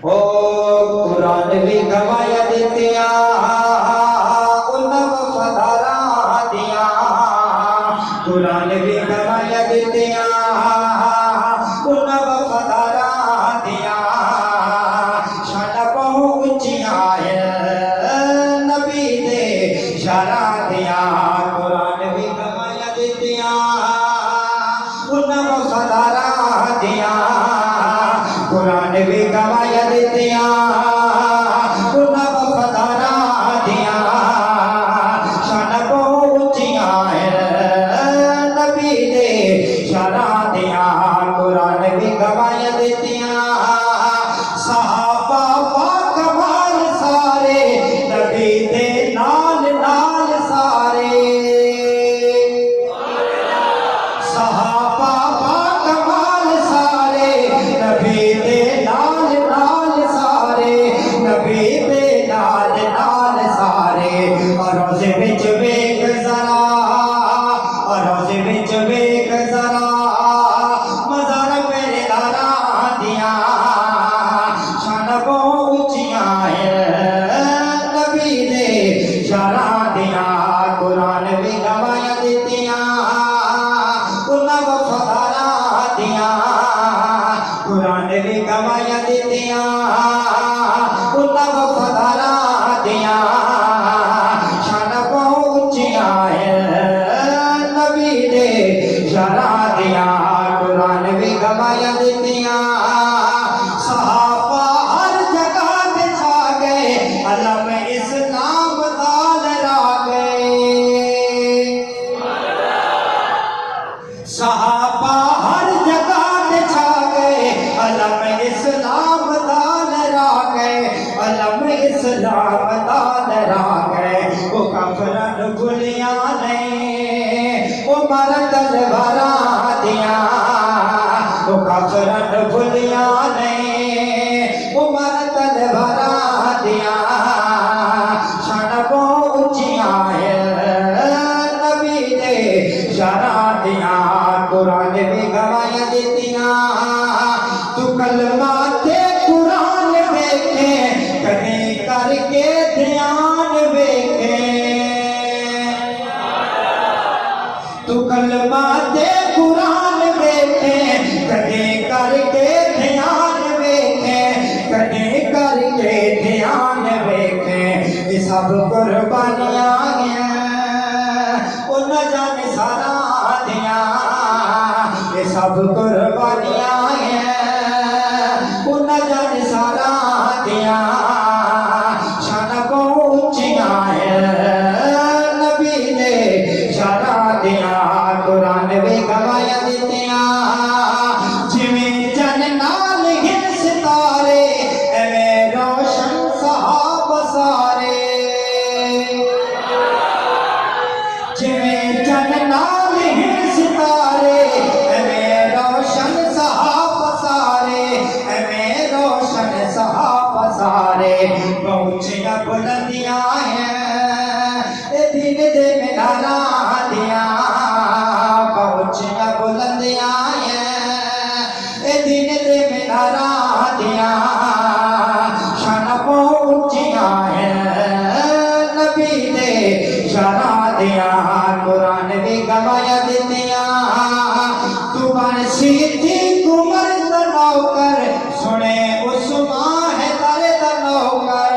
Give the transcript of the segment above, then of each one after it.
ओ कुरान भी गवाया दितिया उन वफादारा दिया कुरान भी गवाया दितिया उन वफादारा दिया शान बहुत ऊंचिया है नबी दे शारा दिया कुरान भी गवाया दितिया उन वफादारा दिया कुरान भी गवाया दितिया उन वफादारा दिया शान बहुत ऊंचिया है नबी दे शारा दिया कुरान भी गवाया दितिया सहाबा कमाल सारे नबी दे नाल नाल सारे सहाबा कमाल सारे नबी दे नाल नाल सारे नबी दे नाल नाल सारे और रोज़े विच वेख जरा और रोज़े विच वेख जरा मज़ार मेरे दारा दिया शान बहुत ऊंचिया है नबी दे शारा दिया कुरान भी गवाया दितिया उन वफादारा दिया कुरान भी गवाया दितिया उन वफादारा दिया शान बहुत ऊंचिया है नबी दे शारा दिया कुरान भी गवाया दितिया सहाबा हर जगह पे छा गए अलम इस्लाम दाल रा गए सहाबा हर जगह पे छा गए अलम इस्लाम दाल रा गए अलम इस्लाम दाल रा गए वो काफरन गुलिया ने वो मारा तलवारा दिया वो काफरन गुलिया ने वो मारा तलवारा दिया शान बहुत ऊंचिया है नबी दे शारा दिया कुरान भी गवाया दितिया तू कलमा ते कुरान देखे कदे करके ध्यान देखे तू कलमा ते कुरान देखे कदे करके ध्यान देखे कदे करके ध्यान देखे ये सब कुर्बानियां हैं उन जाने सारा दिया ये सब कुर्बानियां हैं उन जाने सारा दिया शान बहुत ऊंचिया है नबी ने शारा दिया कुरान भी गवाया दितिया जिवें जन नाल हिल सितारे एवें रोशन सहाबा सारे जिवें जन नाल हिल सितारे एवें रोशन सहाबा सारे एवें रोशन सहाबा सारे पहुंचिया बुलंदियां हैं ए दिन दे मीनारा दिया पहुंचिया बुलंदियां हैं ए दिन दे मीनारा दिया शान बहुत ऊंचिया है नबी दे शारा दिया कुरान भी गवाया दितिया तू बन सीधी कुमर दा नौकर सुने उस्मान है तारे दा नौकर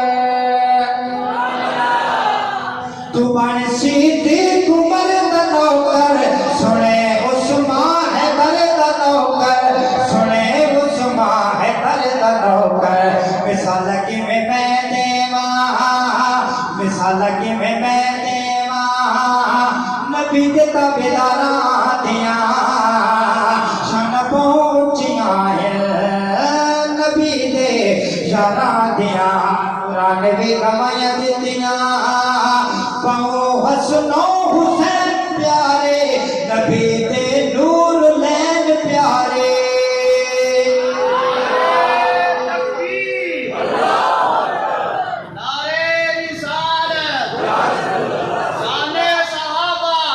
तू बन सीधी कुमर दा नौकर सुने उस्मान है तारे दा नौकर सुने उस्मान है तारे दा नौकर मिसाल की मैं देवा मिसाल की मैं देवा नबी दे ताबेदारा दिया शान बहुत ऊंचिया है नबी दे शारा दिया कुरान भी गवाया